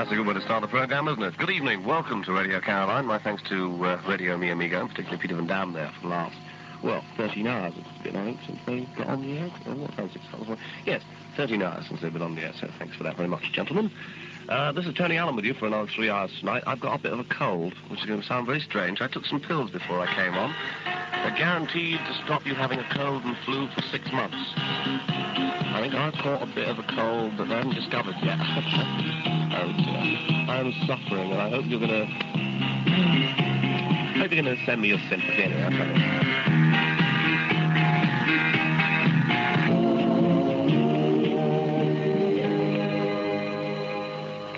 That's a good way to start the programme, isn't it? Good evening. Welcome to Radio Caroline. My thanks to Radio Mi Amigo, and particularly Peter Van Dam there for the last, 13 hours it's been, I think, since they got on the air. Yes, 13 hours since they've been on the air, so thanks for that very much, gentlemen. This is Tony Allan with you for another 3 hours tonight. I've got a bit of a cold, which is going to sound very strange. I took some pills before I came on. They're guaranteed to stop you having a cold and flu for 6 months. I think I've caught a bit of a cold that I haven't discovered yet. I'm suffering, and I hope you're going to send me your sympathy anyway. I'll tell you.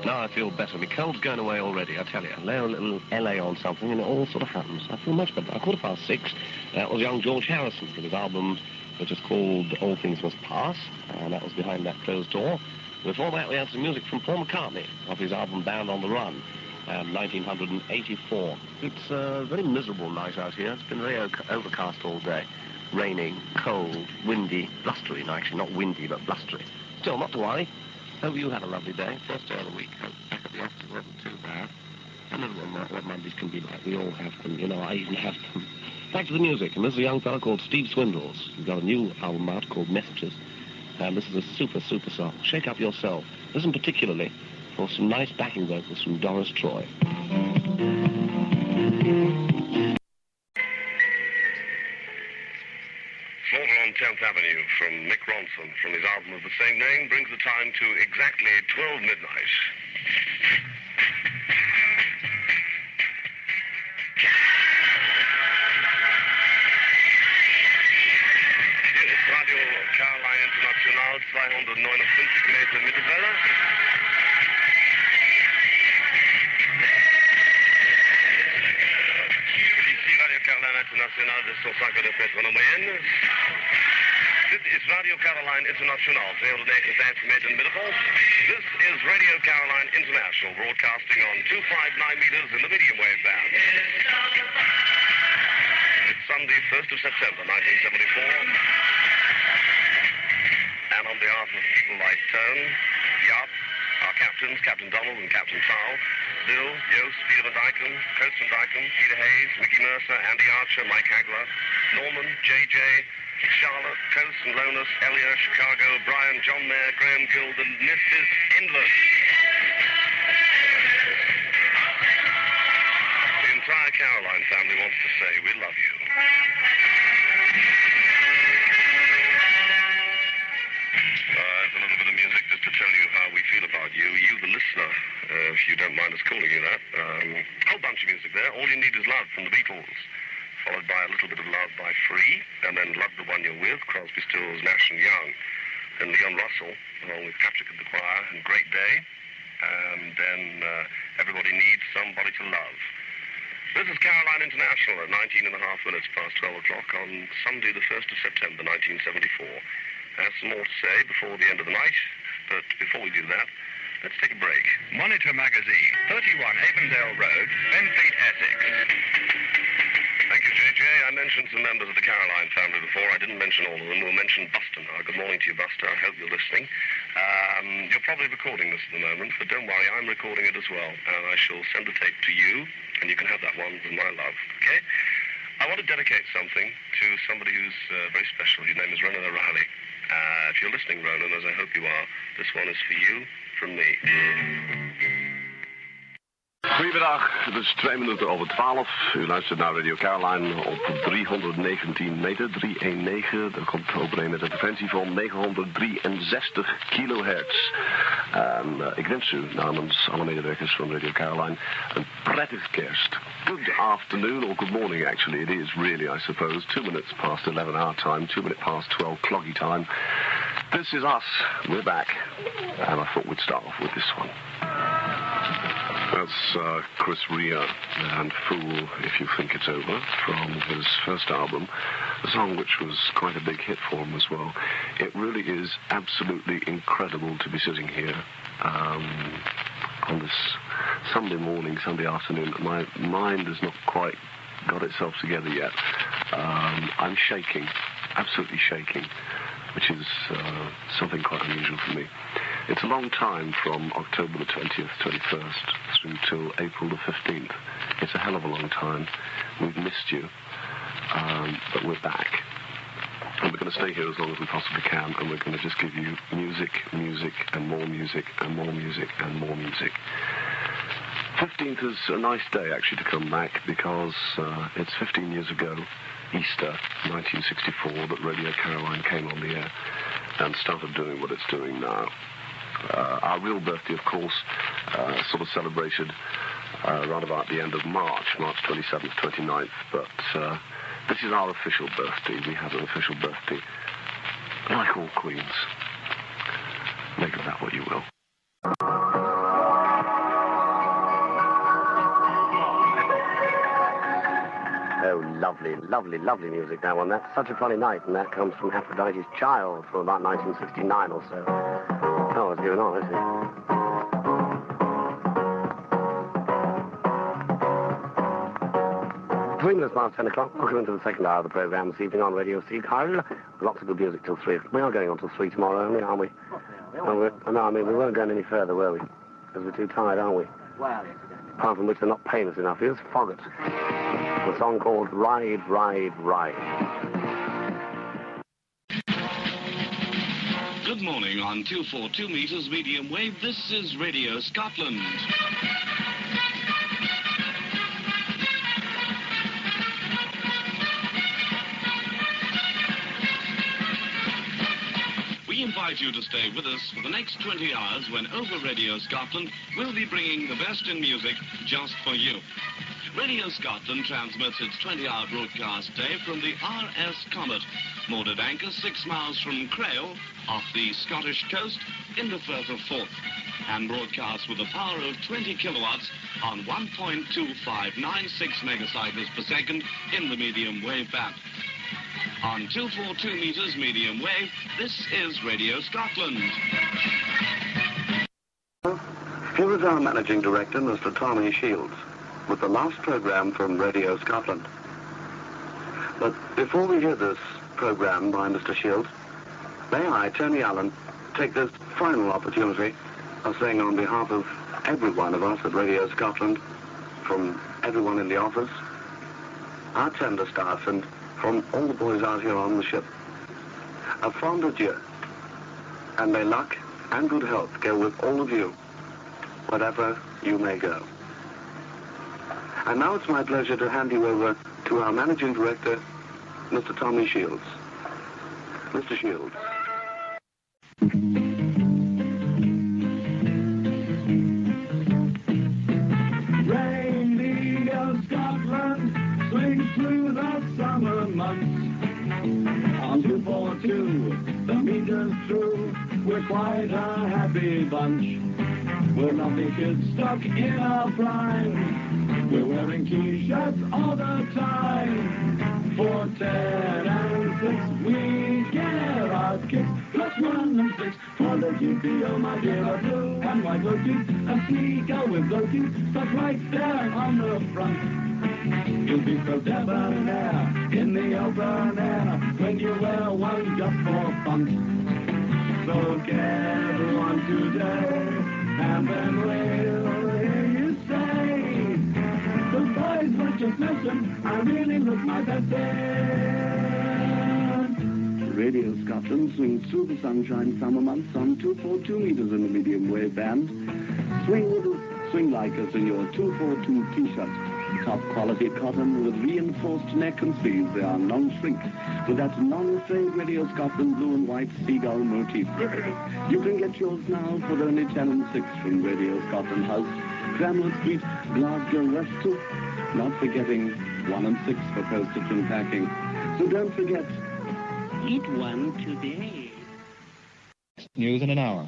Now I feel better. My cold's going away already, I tell you. Lay a little LA on something and it all sort of happens. I feel much better. At 6:15, that was young George Harrison with his album, which is called All Things Must Pass, and that was Behind That Closed Door. Before that, we had some music from Paul McCartney off his album Band on the Run, 1984. It's a very miserable night out here. It's been very overcast all day. Raining, cold, windy, blustery. No, actually, not windy, but blustery. Still, not to worry. Hope you had a lovely day. First day of the week. Hope back at the office wasn't too bad. I never know what Mondays can be like. We all have them. You know, I even have them. Back to the music. And this is a young fellow called Steve Swindles. He's got a new album out called Messages. And this is a super, super song. Shake Up Yourself. Listen particularly for some nice backing vocals from Doris Troy. Slaughter on 10th Avenue from Mick Ronson from his album of the same name brings the time to exactly 12 midnight. Hier ist Radio Caroline International 259 Meter Mittelwelle. Ici Radio Caroline International 250 de moyenne. Dit is Radio Caroline International, 259 meter in de middengolf. This is Radio Caroline International, broadcasting on 259 meters in the medium wave band. It's Sunday, 1st of September, 1974. And on behalf of people like Tone, Jaap, our captains, Captain Donald and Captain Tal, Bill, Joost, Peter Van Dyken, Coast Van Dyken, Peter Hayes, Mickey Mercer, Andy Archer, Mike Hagler, Norman, JJ, Charlotte, Coast and Lonas, Elia, Chicago, Brian, John Mayer, Graham Guild, and Mrs. Endless. The entire Caroline family wants to say we love you. There's a little bit of music just to tell you how we feel about you, the listener, if you don't mind us calling you that. A whole bunch of music there. All You Need Is Love from the Beatles, followed by a little bit of Love by Free, and then Love the One You're With, Crosby, Stills, Nash and Young, and Leon Russell, along with Patrick at the Choir, and Great Day, and then Everybody Needs Somebody to Love. This is Caroline International at 19 and a half minutes past 12 o'clock on Sunday, the 1st of September, 1974. There's some more to say before the end of the night, but before we do that, let's take a break. Monitor Magazine, 31 Avondale Road, Benfleet, Essex. Thank you, JJ. I mentioned some members of the Caroline family before. I didn't mention all of them. We'll mention Buster now. Good morning to you, Buster. I hope you're listening. You're probably recording this at the moment, but don't worry, I'm recording it as well. And I shall send the tape to you, and you can have that one with my love, okay? I want to dedicate something to somebody who's very special. Your name is Ronan O'Reilly. If you're listening, Ronan, as I hope you are, this one is for you from me. Goedemiddag, het is 2 minuten over 12. U luistert naar Radio Caroline op 319 meter, 319. Dat komt overeen met een frequentie van 963 kilohertz. En ik wens u namens alle medewerkers van Radio Caroline een prettige kerst. Good afternoon, or good morning actually. It is really, I suppose, 2 minutes past 11 our time, 2 minutes past 12 cloggy time. This is us. We're back. And I thought we'd start off with this one. That's Chris Rea and Fool If You Think It's Over from his first album, a song which was quite a big hit for him as well. It really is absolutely incredible to be sitting here on this Sunday morning, Sunday afternoon. My mind has not quite got itself together yet. I'm shaking, absolutely shaking, which is something quite unusual for me. It's a long time from October the 20th, 21st through till April the 15th. It's a hell of a long time. We've missed you, but we're back. And we're going to stay here as long as we possibly can, and we're going to just give you music, music, and more music, and more music, and more music. 15th is a nice day, actually, to come back, because it's 15 years ago, Easter 1964, that Radio Caroline came on the air and started doing what it's doing now. Our real birthday, of course, sort of celebrated around about the end of March 27th, 29th, but this is our official birthday. We have an official birthday, like all queens. Make of that what you will. Oh, lovely, lovely, lovely music, that one. That's Such a Funny Night, and that comes from Aphrodite's Child from about 1969 or so. Oh, what's going on, isn't it? 3 minutes past 10 o'clock. Welcome into the second hour of the programme this evening on Radio Seagull. Lots of good music till 3. We are going on till 3 tomorrow only, aren't we? No, I mean, we weren't going any further, were we? Because we're too tired, aren't we? Well, Apart from which they're not paying us enough. Here's Foggett. A song called Ride, Ride, Ride. Good morning on 242 meters medium wave. This is Radio Scotland. We invite you to stay with us for the next 20 hours when over Radio Scotland we'll be bringing the best in music just for you. Radio Scotland transmits its 20-hour broadcast day from the RS Comet, moored at anchor 6 miles from Crail, off the Scottish coast, in the Firth of Forth, and broadcasts with a power of 20 kilowatts on 1.2596 megacycles per second in the medium wave band. On 242 meters medium wave, this is Radio Scotland. Here is our managing director, Mr. Tommy Shields, with the last program from Radio Scotland. But before we hear this program by Mr. Shields, may I, Tony Allan, take this final opportunity of saying on behalf of every one of us at Radio Scotland, from everyone in the office, our tender staff, and from all the boys out here on the ship, a fond adieu, and may luck and good health go with all of you, wherever you may go. And now it's my pleasure to hand you over to our Managing Director, Mr. Tommy Shields. Mr. Shields. Radio Scotland swings through the summer months. On 242, the meter's through. We're quite a happy bunch. We're not the kids stuck in our prime. We're wearing T-shirts all the time. For 10 and 6 we get our kicks. Plus 1 and 6 for the GPO, my dear. A blue and white lotus, a seagull with lotus, stuck right there on the front. You'll be so debonair in the open air when you wear one just for fun. So get one today, and then we'll hear you say, the boys were just messing, I really look my best then. Radio Scotland swings through the sunshine summer months on 242 meters in the medium wave band. Swing with us, swing like us in your 242 T-shirt. Top quality cotton with reinforced neck and sleeves. They are non-shrink with that non-fade Radio Scotland blue and white seagull motif. You can get yours now for only 10 and 6 from Radio Scotland House, Cranwell Street, Glasgow, West 2. Not forgetting 1 and 6 for postage and packing. So don't forget, eat one today. News in an hour.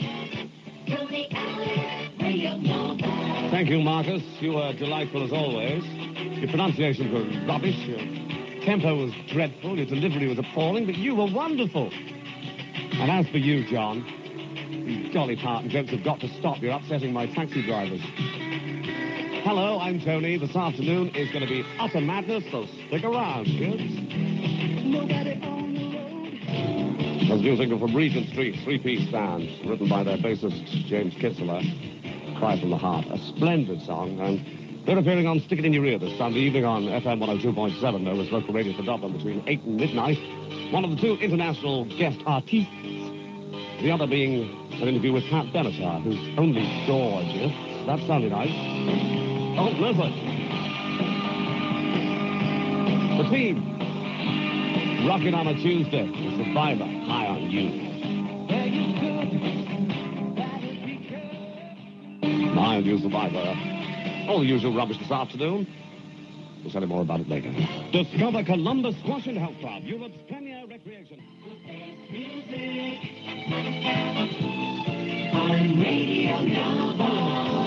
Thank you, Marcus. You were delightful as always. Your pronunciations were rubbish. Your tempo was dreadful. Your delivery was appalling, but you were wonderful. And as for you, John, these Dolly Parton jokes have got to stop. You're upsetting my taxi drivers. Hello, I'm Tony. This afternoon is going to be utter madness, so stick around, kids. Nobody on the road. was music from Regent Street, three-piece band, written by their bassist, James Kitzler. Cry from the Heart, a splendid song, and they're appearing on Stick It In Your Ear this Sunday evening on FM 102.7, Nova's local radio for Dublin, between 8 and midnight. One of the two international guest artists, the other being an interview with Pat Benatar, who's only gorgeous. That's Sunday night. Oh, listen. The team, rocking on a Tuesday, the Survivor, High on You. High on You, Survivor. All the usual rubbish this afternoon. We'll tell you more about it later. Discover Columbus Squash and Health Club, Europe's premier recreation. On Radio Nova.